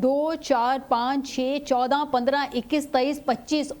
2, 4, 5, 6, 14, 15, 21, 23, 25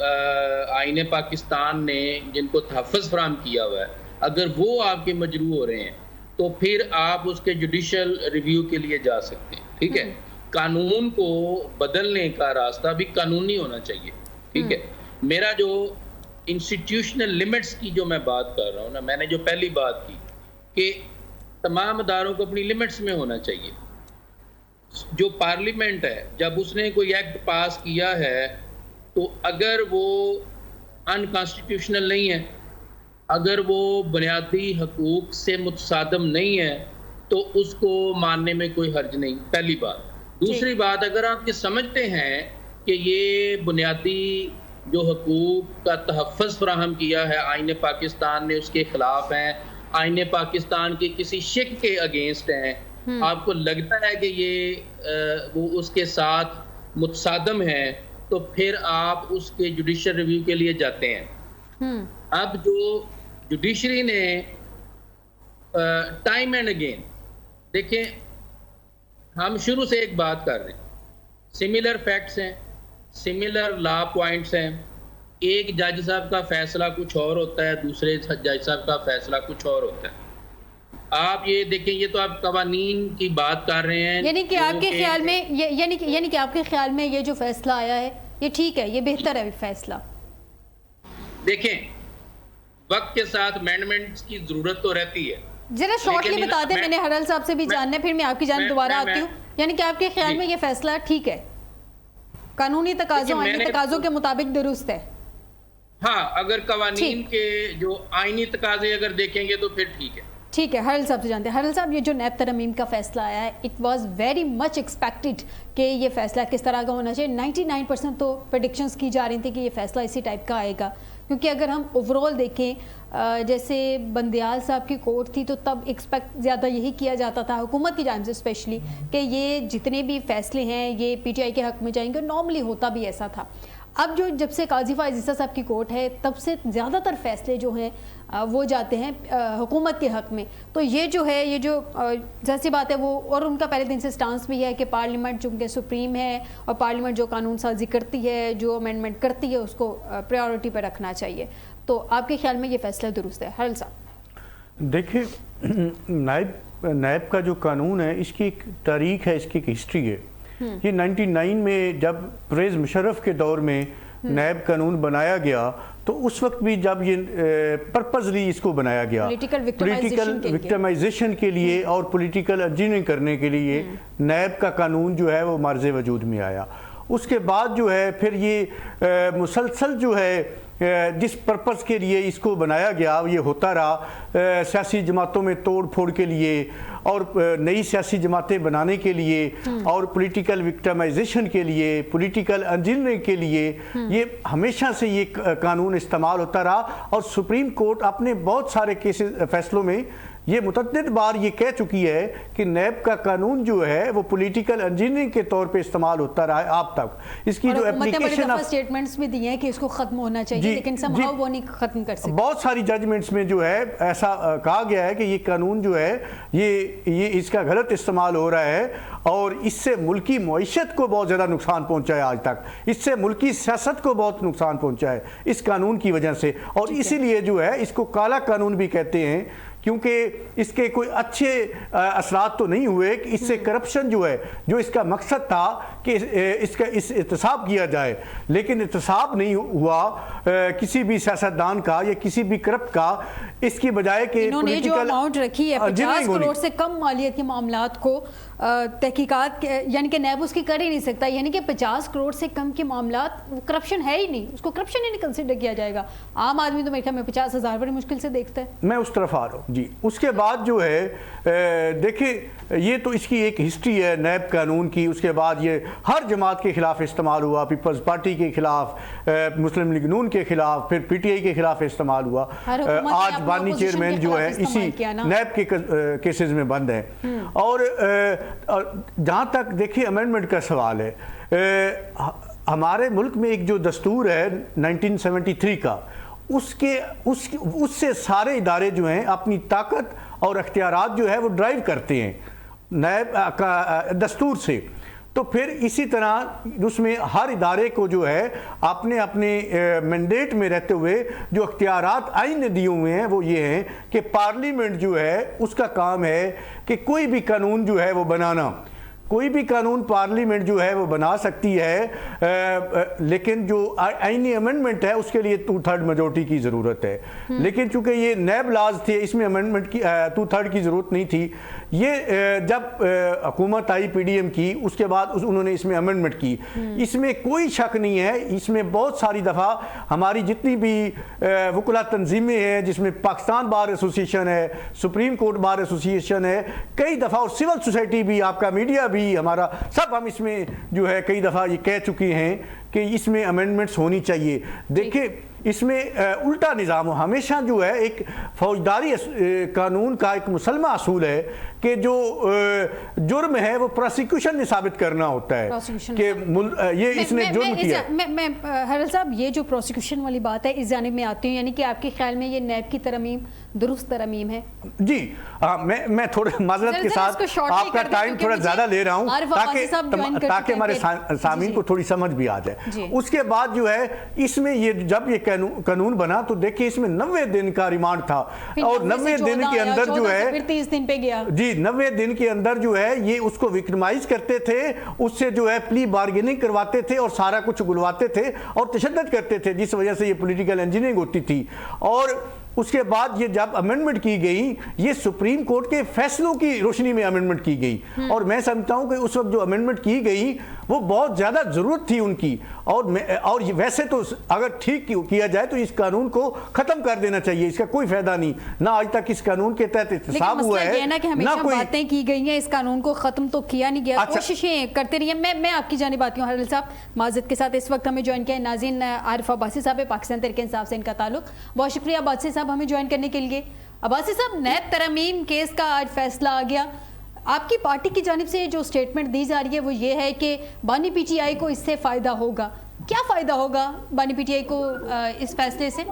آئین پاکستان نے جن کو تحفظ فراہم کیا ہوا ہے، اگر وہ آپ کے مجروح ہو رہے ہیں تو پھر آپ اس کے جوڈیشل ریویو کے لیے جا سکتے ہیں. ٹھیک ہے، قانون کو بدلنے کا راستہ بھی قانونی ہونا چاہیے. ٹھیک ہے، میرا جو انسٹیٹیوشنل لیمٹس کی جو میں بات کر رہا ہوں نا، میں نے جو پہلی بات کی کہ تمام اداروں کو اپنی لیمٹس میں ہونا چاہیے. جو پارلیمنٹ ہے جب اس نے کوئی ایکٹ پاس کیا ہے تو اگر وہ انکانسٹیٹیوشنل نہیں ہے، اگر وہ بنیادی حقوق سے متصادم نہیں ہے تو اس کو ماننے میں کوئی حرج نہیں. پہلی بات. دوسری بات، اگر آپ یہ سمجھتے ہیں کہ یہ بنیادی جو حقوق کا تحفظ فراہم کیا ہے آئین پاکستان نے اس کے خلاف ہیں، آئین پاکستان کے کسی شک کے اگینسٹ ہیں، آپ کو لگتا ہے کہ یہ وہ اس کے ساتھ متصادم ہیں، تو پھر آپ اس کے جوڈیشل ریویو کے لیے جاتے ہیں. اب جو جوڈیشری نے ٹائم اینڈ اگین، دیکھیں ہم شروع سے ایک بات کر رہے ہیں، سملر فیکٹس ہیں، سملر لا پوائنٹس ہیں. ایک جج صاحب کا فیصلہ کچھ اور ہوتا ہے، دوسرے جج صاحب کا فیصلہ کچھ اور ہوتا ہے. آپ یہ دیکھیں، یہ تو آپ قوانین کی بات کر رہے ہیں، یعنی کہ آپ کے خیال میں یعنی کہ آپ کے خیال میں یہ جو فیصلہ آیا ہے یہ ٹھیک ہے، یہ بہتر ہے فیصلہ؟ دیکھیں وقت کے ساتھ امینڈمنٹس کی ضرورت تو رہتی ہے. ذرا شارٹلی بتا دیں، میں نے ہرل صاحب سے بھی جاننا ہے، پھر میں آپ کی جانب دوبارہ آتی ہوں. یعنی کہ آپ کے خیال میں یہ فیصلہ ٹھیک ہے، قانونی تقاضوں آئینی تقاضوں کے مطابق درست ہے؟ ہاں، اگر قوانین کے جو آئینی تقاضے اگر دیکھیں گے تو پھر ٹھیک ہے. ٹھیک ہے. ہرل صاحب سے جانتے ہیں. ہرل صاحب، یہ جو نیب ترمیم کا فیصلہ آیا ہے، it was very much expected کہ یہ فیصلہ کس طرح کا ہونا چاہیے. 99% تو پریڈکشنز کی جا رہی تھی کہ یہ فیصلہ اسی ٹائپ کا آئے گا، کیونکہ اگر ہم اوور آل دیکھیں جیسے بندیال صاحب کی کورٹ تھی تو تب ایکسپیکٹ زیادہ یہی کیا جاتا تھا حکومت کی جانب سے اسپیشلی کہ یہ جتنے بھی فیصلے ہیں یہ پی ٹی آئی کے حق میں جائیں گے. نارملی ہوتا بھی ایسا تھا. اب جب سے قاضی فائز عیسیٰ صاحب کی کورٹ ہے تب سے زیادہ تر فیصلے جو ہیں وہ جاتے ہیں حکومت کے حق میں. تو یہ جو ہے، یہ جو جیسی بات ہے وہ، اور ان کا پہلے دن سے سٹانس بھی ہے کہ پارلیمنٹ چونکہ سپریم ہے اور پارلیمنٹ جو قانون سازی کرتی ہے، جو امینڈمنٹ کرتی ہے، اس کو پریورٹی پہ رکھنا چاہیے. تو آپ کے خیال میں یہ فیصلہ درست ہے؟ ہرل صاحب دیکھیں، نیب کا جو قانون ہے اس کی ایک تاریخ ہے، اس کی ایک ہسٹری ہے. یہ 99 میں جب پرویز مشرف کے دور میں نیب قانون بنایا گیا تو اس وقت بھی جب یہ پرپزلی اس کو بنایا گیا پولیٹیکل وکٹمائزیشن کے لیے اور پولیٹیکل انجینئرنگ کرنے کے لیے نیب کا قانون جو ہے وہ مارز وجود میں آیا. اس کے بعد جو ہے پھر یہ مسلسل جو ہے جس پرپس کے لیے اس کو بنایا گیا یہ ہوتا رہا، سیاسی جماعتوں میں توڑ پھوڑ کے لیے اور نئی سیاسی جماعتیں بنانے کے لیے اور پولیٹیکل وکٹمائزیشن کے لیے، پولیٹیکل انجینئرنگ کے لیے. یہ ہمیشہ سے یہ قانون استعمال ہوتا رہا اور سپریم کورٹ اپنے بہت سارے کیسز فیصلوں میں یہ متعدد بار یہ کہہ چکی ہے کہ نیب کا قانون جو ہے وہ پولیٹیکل انجینئرنگ کے طور پہ استعمال ہوتا رہا ہے آپ تک. اس کی جو اپلیکیشن سٹیٹمنٹس بھی دی ہیں کہ اس کو ختم ہونا چاہیے، لیکن somehow وہ نہیں ختم کر سکتے. بہت ساری ججمنٹس میں جو ہے ایسا کہا گیا ہے کہ یہ قانون جو ہے یہ اس کا غلط استعمال ہو رہا ہے اور اس سے ملکی معیشت کو بہت زیادہ نقصان پہنچا ہے. آج تک اس سے ملکی سیاست کو بہت نقصان پہنچا ہے اس قانون کی وجہ سے، اور اسی لیے جو ہے اس کو کالا قانون بھی کہتے ہیں، کیونکہ اس کے کوئی اچھے اثرات تو نہیں ہوئے کہ اس سے کرپشن جو ہے، جو اس کا مقصد تھا کہ اس کا احتساب کیا جائے، لیکن احتساب نہیں ہوا کسی بھی سیاستدان کا یا کسی بھی کرپٹ کا. اس کی بجائے کہ انہوں نے جو اماؤنٹ رکھی ہے 50 کروڑ سے کم مالیت کے معاملات کو تحقیقات یعنی کہ نیب اس کی کر ہی نہیں سکتا. یعنی کہ 50 کروڑ سے کم کے معاملات کرپشن ہے ہی نہیں، اس کو کرپشن ہی نہیں کنسیڈر کیا جائے گا. عام آدمی تو میرے خیال میں 50,000 بڑی مشکل سے دیکھتا ہے. میں اس طرف آ رہا ہوں جی. اس کے بعد جو ہے دیکھیں یہ تو اس کی ایک ہسٹری ہے نیب قانون کی. اس کے بعد یہ ہر جماعت کے خلاف استعمال ہوا، پیپلز پارٹی کے خلاف، مسلم لیگ نون کے خلاف، پھر پی ٹی آئی کے خلاف استعمال ہوا. آج بانی چیئرمین جو ہے اسی نیب کے کیسز میں بند ہیں. اور جہاں تک دیکھیں امینڈمنٹ کا سوال ہے، ہمارے ملک میں ایک جو دستور ہے 1973 کا، اس سے سارے ادارے جو ہیں اپنی طاقت اور اختیارات جو ہے وہ ڈرائیو کرتے ہیں نیب کا دستور سے. تو پھر اسی طرح اس میں ہر ادارے کو جو ہے اپنے اپنے مینڈیٹ میں رہتے ہوئے جو اختیارات آئین نے دیے ہوئے ہیں وہ یہ ہیں کہ پارلیمنٹ جو ہے اس کا کام ہے کہ کوئی بھی قانون جو ہے وہ بنانا، کوئی بھی قانون پارلیمنٹ جو ہے وہ بنا سکتی ہے، لیکن جو آئینی امینڈمنٹ ہے اس کے لیے 2/3 میجورٹی کی ضرورت ہے۔ لیکن چونکہ یہ نیب لاز تھے، اس میں امینڈمنٹ کی 2/3 کی ضرورت نہیں تھی۔ یہ جب حکومت آئی پی ڈی ایم کی، اس کے بعد انہوں نے اس میں امینڈمنٹ کی۔ اس میں کوئی شک نہیں ہے، اس میں بہت ساری دفعہ ہماری جتنی بھی وکلا تنظیمیں ہیں، جس میں پاکستان بار ایسوسیشن ہے، سپریم کورٹ بار ایسوسیشن ہے، کئی دفعہ اور سول سوسائٹی بھی، آپ کا میڈیا بھی، ہمارا سب، ہم اس میں جو ہے کئی دفعہ یہ کہہ چکے ہیں کہ اس میں امینڈمنٹس ہونی چاہیے۔ دیکھیں اس میں الٹا نظام ہمیشہ جو ہے ایک فوجداری قانون کا ایک مسلمہ اصول ہے کہ جو جرم ہے وہ پروسیکیوشن نے ثابت کرنا ہوتا ہے کہ یہ اس نے جرم کیا۔ میں حرل صاحب یہ جو پروسیکیوشن والی بات ہے اس جانب میں آتی ہوں، یعنی کہ آپ کے خیال میں یہ نیب کی ترمیم درست ترمیم ہے؟ جی میں تھوڑا معذرت کے ساتھ آپ کا ٹائم تھوڑا زیادہ لے رہا ہوں تاکہ ہمارے سامعین کو تھوڑی سمجھ بھی آ جائے۔ اس کے بعد جو ہے اس میں یہ جب یہ قانون بنا تو دیکھیں اس میں 90 دن کا ریمانڈ تھا، اور 90 دن کے اندر جو ہے 30 دن پہ گیا، جی 90 دن کے اندر جو ہے یہ اس کو وکٹمائز کرتے تھے، اس سے جو ہے پلی بارگیننگ کرواتے تھے اور سارا کچھ گلواتے تھے اور تشدد کرتے تھے، جس وجہ سے یہ پولیٹیکل انجینئرنگ ہوتی تھی۔ اور اس کے بعد یہ جب امینڈمنٹ کی گئی، یہ سپریم کورٹ کے فیصلوں کی روشنی میں امینڈمنٹ کی گئی، اور میں سمجھتا ہوں کہ اس وقت جو امینڈمنٹ کی گئی وہ بہت زیادہ ضرورت تھی ان کی، اور ویسے تو اگر ٹھیک کیا جائے تو اس قانون کو ختم کر دینا چاہیے، اس کا کوئی فائدہ نہیں، نہ آج تک اس قانون کے تحت احتساب ہوا ہے، نہ کوئی باتیں کی گئی ہیں، اس قانون کو ختم تو کیا نہیں گیا، کوششیں کرتے رہی ہیں۔ میں آپ کی جانب آتی ہوں حرل صاحب، معذرت کے ساتھ اس وقت ہمیں جوائن کیا ہے ناظرین عارف عباسی صاحب ہے، پاکستان تحریک انصاف سے ان کا تعلق۔ بہت شکریہ عباسی صاحب ہمیں جوائن کرنے کے لیے۔ عباسی صاحب، نیب ترمیم کیس کا آج فیصلہ آ گیا، آپ کی پارٹی کی جانب سے جو سٹیٹمنٹ دی جا رہی ہے وہ یہ ہے کہ بانی پی ٹی آئی کو اس سے فائدہ ہوگا، کیا فائدہ ہوگا بانی پی ٹی آئی کو اس فیصلے سے؟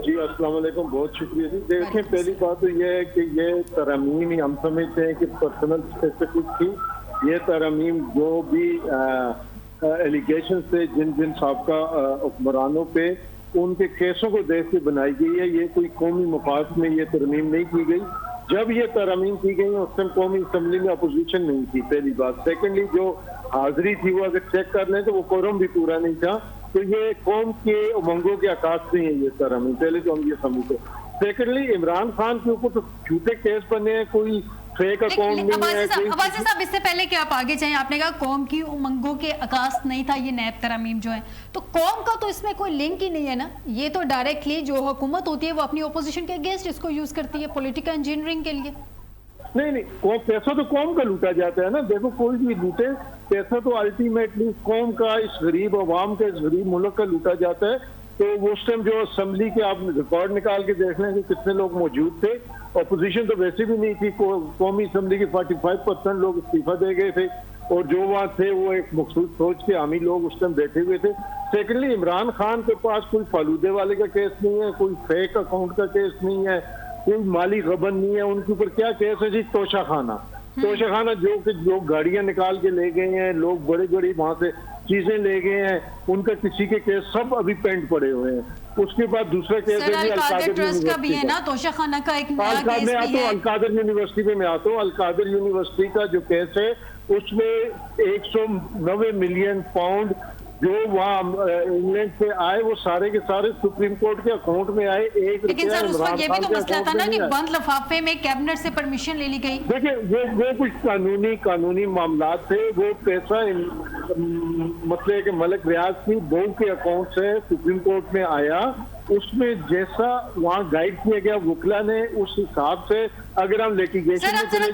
جی السلام علیکم، بہت شکریہ جی۔ دیکھیں پہلی بات تو یہ ہے کہ یہ ترمیم ہی ہم سمجھتے ہیں کہ پرسنل اسپیسیفک تھی، یہ ترمیم جو بھی ایلیگیشن سے جن سابقہ حکمرانوں پہ ان کے کیسوں کو دیکھ کے بنائی گئی ہے، یہ کوئی قومی مفاد میں یہ ترمیم نہیں کی گئی۔ جب یہ ترمیم کی گئی اس ٹائم قومی اسمبلی میں اپوزیشن نہیں تھی، پہلی بات۔ سیکنڈلی جو حاضری تھی وہ اگر چیک کر لیں تو وہ کوورم بھی پورا نہیں تھا، تو یہ قوم کے امنگوں کے عکاس نہیں ہے یہ ترمیم، پہلے تو ہم یہ سمجھتے۔ سیکنڈلی عمران خان کے اوپر تو جھوٹے کیس بنے ہیں، کوئی فیک اکاؤنٹ نہیں ہے۔ عباسی صاحب اس سے پہلے کہ آپ آگے جائیں، آپ نے کہا قوم کی امنگوں کے عکاس نہیں تھا یہ نیب ترمیم جو ہے، تو قوم کا تو اس میں کوئی لنک ہی نہیں ہے نا، یہ تو ڈائریکٹلی جو حکومت ہوتی ہے وہ اپنی اپوزیشن کے اگینسٹ اس کو یوز کرتی ہے پولیٹیکل انجینئرنگ کے لیے۔ نہیں، پیسہ تو قوم کا لوٹا جاتا ہے نا، دیکھو کوئی بھی لوٹے پیسہ تو الٹیمیٹلی قوم کا، اس غریب عوام کا، اس غریب ملک کا لوٹا جاتا ہے۔ تو اس ٹائم جو اسمبلی کے آپ ریکارڈ نکال کے دیکھ لیں کہ کتنے لوگ موجود تھے، اپوزیشن تو ویسے بھی نہیں تھی، قومی اسمبلی کے 45% لوگ استعفیٰ دے گئے تھے، اور جو وہاں تھے وہ ایک مخصوص سوچ کے حامی لوگ اس ٹائم بیٹھے ہوئے تھے۔ سیکنڈلی عمران خان کے پاس کوئی فالودے والے کا کیس نہیں ہے، کوئی فیک اکاؤنٹ کا کیس نہیں ہے، کوئی مالی غبن نہیں ہے۔ ان کے اوپر کیا کیس ہے جی؟ توشہ خانہ جو کہ لوگ گاڑیاں نکال کے لے گئے ہیں، لوگ بڑے وہاں سے چیزیں لے گئے ہیں، ان کا کسی کے کیس سب ابھی پینڈ پڑے ہوئے ہیں۔ اس کے بعد دوسرا کیس ہے القادر ٹرسٹ کا بھی ہے نا، توشہ خانہ کا ایک نیا کیس بھی ہے۔ القادر یونیورسٹی پہ میں آتا ہوں، القادر یونیورسٹی کا جو کیس ہے اس میں 190 ملین پاؤنڈ جو وہاں انگلینڈ سے آئے وہ سارے کے سارے سپریم کورٹ کے اکاؤنٹ میں آئے۔ لیکن سر اس وقت یہ بھی تو مسئلہ تھا نا کہ بند لفافے میں کیبنٹ سے پرمیشن لے لی گئی۔ دیکھیں وہ کچھ قانونی معاملات تھے، وہ پیسہ مسئلے کے ملک ریاض کی بہو کے اکاؤنٹ سے سپریم کورٹ میں آیا، اس میں جیسا وہاں گائیڈ کیا گیا وکلا نے اس حساب سے اگر ہم لیٹیگیشن میں چلے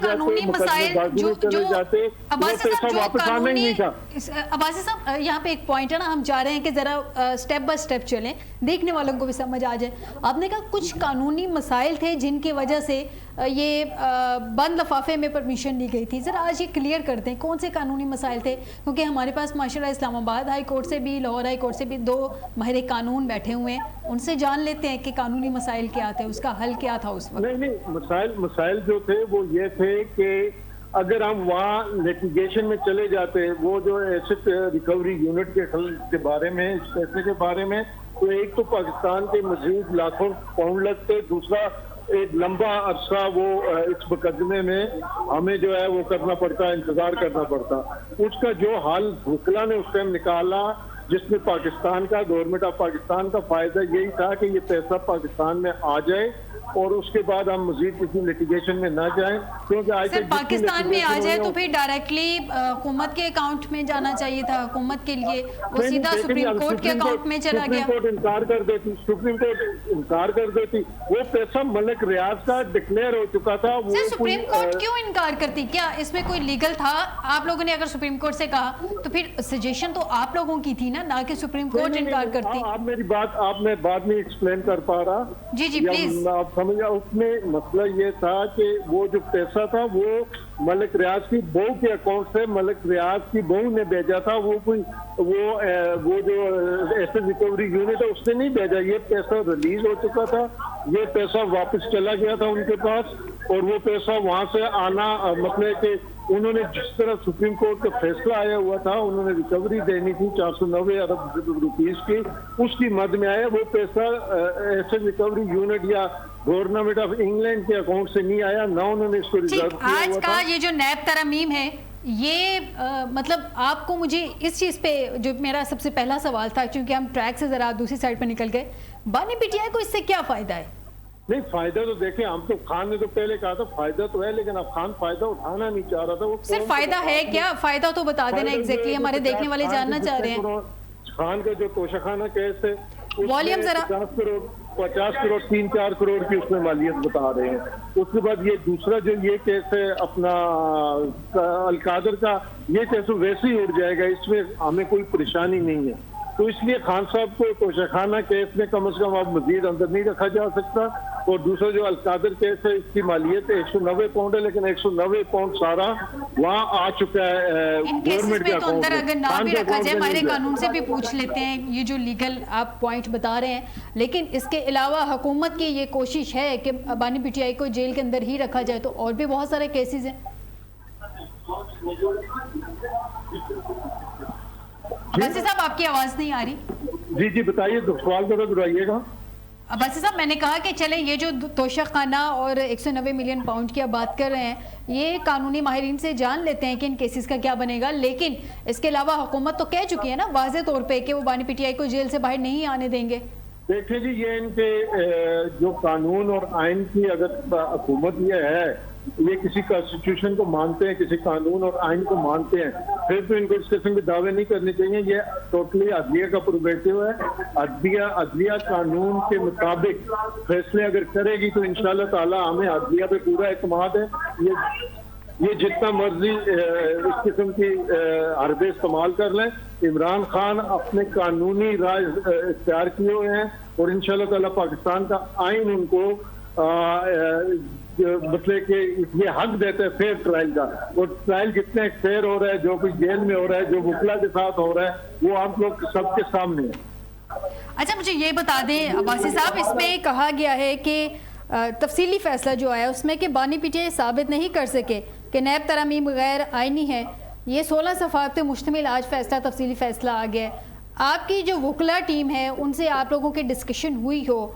جاتے وہ پیسہ واپس آنا ہی نہیں تھا۔ عباسی صاحب یہاں پہ ایک پوائنٹ ہے نا، ہم چاہ رہے ہیں کہ ذرا سٹیپ بائی سٹیپ چلیں، دیکھنے والوں کو بھی سمجھ آ جائے۔ آپ نے کہا کچھ قانونی مسائل تھے جن کی وجہ سے یہ بند لفافے میں پرمیشن لی گئی تھی، ذرا آج یہ کلیئر کرتے ہیں کون سے قانونی مسائل تھے، کیونکہ ہمارے پاس ماشاءاللہ اسلام آباد ہائی کورٹ سے بھی، لاہور ہائی کورٹ سے بھی 2 ماہر قانون بیٹھے ہوئے ہیں، ان سے جان لیتے ہیں کہ قانونی مسائل کیا تھے، اس کا حل کیا تھا اس وقت۔ نہیں مسائل جو تھے وہ یہ تھے کہ اگر ہم وہاں لیٹیگیشن میں چلے جاتے وہ جو ایسٹ ریکوری یونٹ کے بارے میں اس پیسے کے بارے میں، تو ایک تو پاکستان کے مزید لاکھوں پاؤنڈ لگتے، دوسرا ایک لمبا عرصہ وہ اس مقدمے میں ہمیں جو ہے وہ کرنا پڑتا، انتظار کرنا پڑتا. اس کا جو حل وکلا نے اس ٹائم نکالا، جس میں پاکستان کا گورنمنٹ آف پاکستان کا فائدہ یہی تھا کہ یہ پیسہ پاکستان میں آ جائے اور اس کے بعد ہم مزید کسی لیٹیگیشن میں نہ جائیں، کیونکہ آج سر پاکستان میں آ جائے تو پھر ڈائریکٹلی حکومت کے اکاؤنٹ میں جانا چاہیے تھا، حکومت کے لیے وہ سیدھا سپریم کورٹ کے اکاؤنٹ میں چلا گیا. سپریم کورٹ انکار کر دیتی، سپریم کورٹ انکار کر دیتی. وہ پیسہ ملک ریاض کا ڈکلیئر ہو چکا تھا. سر سپریم کورٹ کیوں انکار کرتی؟ کیا اس میں کوئی لیگل تھا؟ آپ لوگوں نے اگر سپریم کورٹ سے کہا تو پھر سجیشن تو آپ لوگوں کی تھی نا کہ سپریم کورٹ انکار کرتی. آپ میری بات آپ میں بعد میں ایکسپلین کر پا رہا. جی جی پلیز. آپ سمجھا، اس میں مسئلہ یہ تھا کہ وہ جو پیسہ تھا وہ ملک ریاض کی بہو کے اکاؤنٹ سے ملک ریاض کی بہو نے بھیجا تھا. وہ جو ایسٹ ریکوری یونٹ ہے اس نے نہیں بھیجا. یہ پیسہ ریلیز ہو چکا تھا، یہ پیسہ واپس چلا گیا تھا ان کے پاس، اور وہ پیسہ وہاں سے آنا مطلب کہ انہوں نے جس طرح سپریم کورٹ کا فیصلہ آیا ہوا تھا، انہوں نے ریکوری دینی تھی 490 ارب روپیز کی، اس کی مد میں آیا. وہ پیسہ ایسے ریکوری یونٹ یا گورنمنٹ آف انگلینڈ کے اکاؤنٹ سے نہیں آیا، نہ انہوں نے اس کو ریزرو کیا ہوا تھا. آج کا یہ جو نیب ترمیم ہے، یہ مطلب آپ کو مجھے اس چیز پہ جو میرا سب سے پہلا سوال تھا، چونکہ ہم ٹریک سے ذرا دوسری سائڈ پہ نکل گئے، بانی پی ٹی آئی کو اس سے کیا فائدہ ہے؟ نہیں فائدہ تو دیکھیں، ہم تو خان نے تو پہلے کہا تھا فائدہ تو ہے، لیکن اب خان فائدہ اٹھانا نہیں چاہ رہا تھا. وہ صرف فائدہ ہے کیا؟ فائدہ تو بتا دینا ایگزیکٹلی، ہمارے دیکھنے والے جاننا چاہ رہے ہیں. خان کا جو توشخانہ کیس ہے، والیوم ذرا 50 کروڑ 3-4 کروڑ کی اس میں مالیت بتا رہے ہیں. اس کے بعد یہ دوسرا جو یہ کیس ہے اپنا القادر کا، یہ کیس ویسے ہی اڑ جائے گا، اس میں ہمیں کوئی پریشانی نہیں ہے. تو اس لیے خان صاحب کو توشخانہ کیس میں کم از کم اب مزید اندر نہیں رکھا جا سکتا. اور دوسرا جو القادر کیس ہے، اس کی مالیت 190 پاؤنڈ ہے، لیکن 190 پاؤنڈ سارا وہاں آ چکا ہے ان کیسز میں. تو اندر اگر نہ بھی رکھا جائے، ہمارے قانون سے بھی پوچھ لیتے ہیں یہ جو لیگل آپ پوائنٹ بتا رہے ہیں، لیکن اس کے علاوہ حکومت کی یہ کوشش ہے کہ بانی پی ٹی آئی کو جیل کے اندر ہی رکھا جائے، تو اور بھی بہت سارے کیسز ہیں. عباسی صاحب آپ کی آواز نہیں آ رہی. جی بتائیے، سوال ذرا دہرائیے گا. عباسی صاحب میں نے کہا کہ چلیں یہ جو توشق خانہ اور 190 ملین پاؤنڈ کی آپ بات کر رہے ہیں، یہ قانونی ماہرین سے جان لیتے ہیں کہ ان کیسز کا کیا بنے گا، لیکن اس کے علاوہ حکومت تو کہہ چکی ہے نا واضح طور پہ کہ وہ بانی پی ٹی آئی کو جیل سے باہر نہیں آنے دیں گے. دیکھیں جی، یہ ان کے جو قانون اور آئین کی اگر حکومت یہ ہے، یہ کسی کانسٹیٹیوشن کو مانتے ہیں، کسی قانون اور آئین کو مانتے ہیں، پھر تو ان کو اس قسم کے دعوے نہیں کرنے چاہیے. یہ ٹوٹلی عدلیہ کا پروگیٹو ہے. عدلیہ قانون کے مطابق فیصلے اگر کرے گی تو انشاءاللہ تعالی ہمیں عدلیہ پہ پورا اعتماد ہے. یہ جتنا مرضی اس قسم کی حربے استعمال کر لیں، عمران خان اپنے قانونی رائے اختیار کیے ہوئے ہیں، اور انشاءاللہ تعالی پاکستان کا آئین ان کو مطلب کہ یہ حق دیتے ہیں فیئر ٹرائل کا. اور ٹرائل جتنے فیئر ہو رہا ہے، جو کچھ جیل میں ہو رہا ہے، جو وکلا کے ساتھ ہو رہا ہے، وہ آپ لوگ سب کے سامنے ہے. اچھا مجھے یہ بتا دیں عباسی صاحب، اس میں کہا گیا ہے کہ تفصیلی فیصلہ جو آیا اس میں کہ بانی پی ٹی آئی ثابت نہیں کر سکے کہ نیب ترامیم غیر آئینی ہے. یہ 16 صفحات پہ مشتمل آج تفصیلی فیصلہ آ گیا ہے. آپ کی جو وکلا ٹیم ہے ان سے آپ لوگوں کی ڈسکشن ہوئی ہو،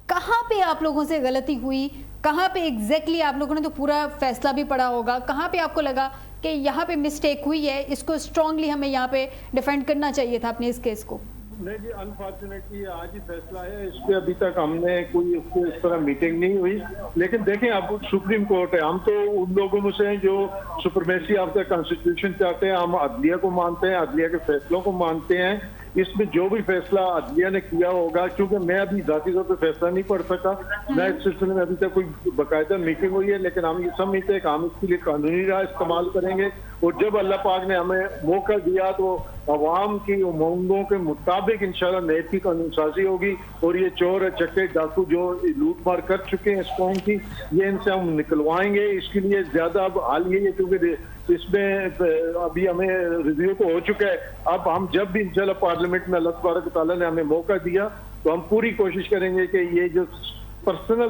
کہاں پہ آپ لوگوں سے غلطی ہوئی، کہاں پہ ایگزیکٹلی آپ لوگوں نے تو پورا فیصلہ بھی پڑھا ہوگا، کہاں پہ آپ کو لگا کہ یہاں پہ مسٹیک ہوئی ہے، اس کو اسٹرانگلی ہمیں یہاں پہ ڈیفینڈ کرنا چاہیے تھا اپنے اس کیس کو؟ نہیں جی، انفارچونیٹلی آج ہی فیصلہ ہے، اس پہ ابھی تک ہم نے کوئی اس طرح میٹنگ نہیں ہوئی. لیکن دیکھیں اب سپریم کورٹ ہے، ہم تو ان لوگوں میں سے ہیں جو سپرمیسی آف دا کانسٹیٹیوشن چاہتے ہیں. ہم عدلیہ کو مانتے ہیں، عدلیہ کے فیصلوں کو مانتے ہیں. اس میں جو بھی فیصلہ عدلیہ نے کیا ہوگا، کیونکہ میں ابھی ذاتی طور پہ فیصلہ نہیں پڑھ سکا، میں اس سلسلے میں ابھی تک کوئی باقاعدہ میٹنگ ہوئی ہے، لیکن ہم یہ سمجھتے ہیں کہ ہم اس کے لیے قانونی رائے استعمال کریں گے. اور جب اللہ پاک نے ہمیں موقع دیا تو عوام کی امنگوں کے مطابق انشاءاللہ نیب کی قانون سازی ہوگی. اور یہ چور چکے ڈاکو جو لوٹ مار کر چکے ہیں اس قوم کی، یہ ان سے ہم نکلوائیں گے. اس کے لیے زیادہ اب حال یہ ہے کیونکہ اس میں ابھی ہمیں ریویو تو ہو چکا ہے. اب ہم جب بھی انشاءاللہ پارلیمنٹ میں اللہ تبارک و تعالیٰ نے ہمیں موقع دیا تو ہم پوری کوشش کریں گے کہ یہ جو پرسنل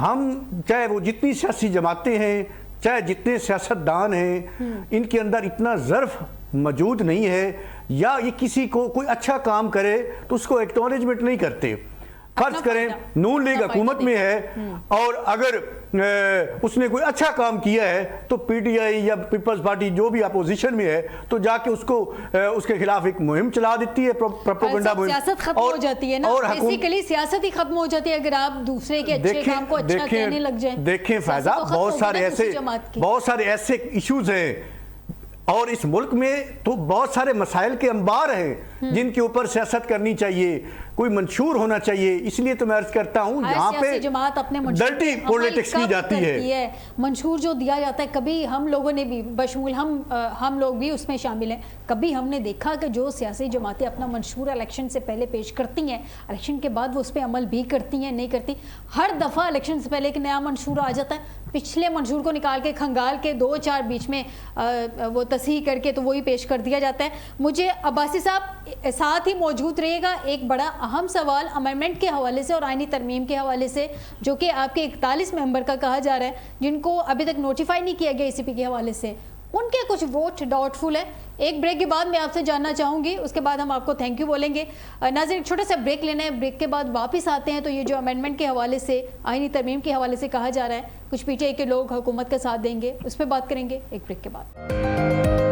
ہم چاہے وہ جتنی سیاسی جماعتیں ہیں، چاہے جتنے سیاستدان ہیں، ان کے اندر اتنا ظرف موجود نہیں ہے، یا یہ کسی کو کوئی اچھا کام کرے تو اس کو ایکنالجمنٹ نہیں کرتے۔ فرض کریں نون لیگ حکومت میں ہے اور اگر اس نے کوئی اچھا کام کیا ہے تو پی ٹی آئی یا پیپلز پارٹی جو بھی اپوزیشن میں ہے تو جا کے اس کے خلاف ایک مہم چلا دیتی ہے، پروپیگنڈا مہم۔ سیاست ختم ہو جاتی ہے نا، بیسیکلی سیاست ہی ختم ہو جاتی ہے اگر آپ دوسرے کے اچھے کام کو اچھا کہنے لگ جائیں۔ دیکھیں فیضا، بہت سارے ایسے ایشوز ہیں اور اس ملک میں تو بہت سارے مسائل کے انبار ہیں جن کے اوپر سیاست کرنی چاہیے، کوئی منشور ہونا چاہیے۔ اس لیے تو میں عرض کرتا ہوں یہاں پہ جماعت اپنے ڈرٹی پولیٹکس کی جاتی ہے۔ منشور جو دیا جاتا ہے، کبھی ہم لوگوں نے بھی بشمول ہم لوگ بھی اس میں شامل ہیں، کبھی ہم نے دیکھا کہ جو سیاسی جماعتیں اپنا منشور الیکشن سے پہلے پیش کرتی ہیں، الیکشن کے بعد وہ اس پہ عمل بھی کرتی ہیں نہیں کرتی؟ ہر دفعہ الیکشن سے پہلے ایک نیا منشور آ جاتا ہے، پچھلے منشور کو نکال کے کھنگال کے 2-4 بیچ میں وہ تصحیح کر کے تو وہی پیش کر دیا جاتا ہے۔ مجھے عباسی صاحب ساتھ ہی موجود رہے گا، ایک بڑا اہم سوال امینڈمنٹ کے حوالے سے اور آئینی ترمیم کے حوالے سے، جو کہ آپ کے 41 ممبر کا کہا جا رہا ہے جن کو ابھی تک نوٹیفائی نہیں کیا گیا ای سی پی کے حوالے سے، ان کے کچھ ووٹ ڈاؤٹ فل ہے۔ ایک بریک کے بعد میں آپ سے جاننا چاہوں گی، اس کے بعد ہم آپ کو تھینک یو بولیں گے۔ ناظرین ایک چھوٹا سا بریک لینا ہے، بریک کے بعد واپس آتے ہیں۔ تو یہ جو امینڈمنٹ کے حوالے سے، آئینی ترمیم کے حوالے سے کہا جا رہا ہے، کچھ پی ٹی آئی کے لوگ حکومت کا ساتھ دیں گے، اس پہ بات کریں گے ایک بریک کے بعد۔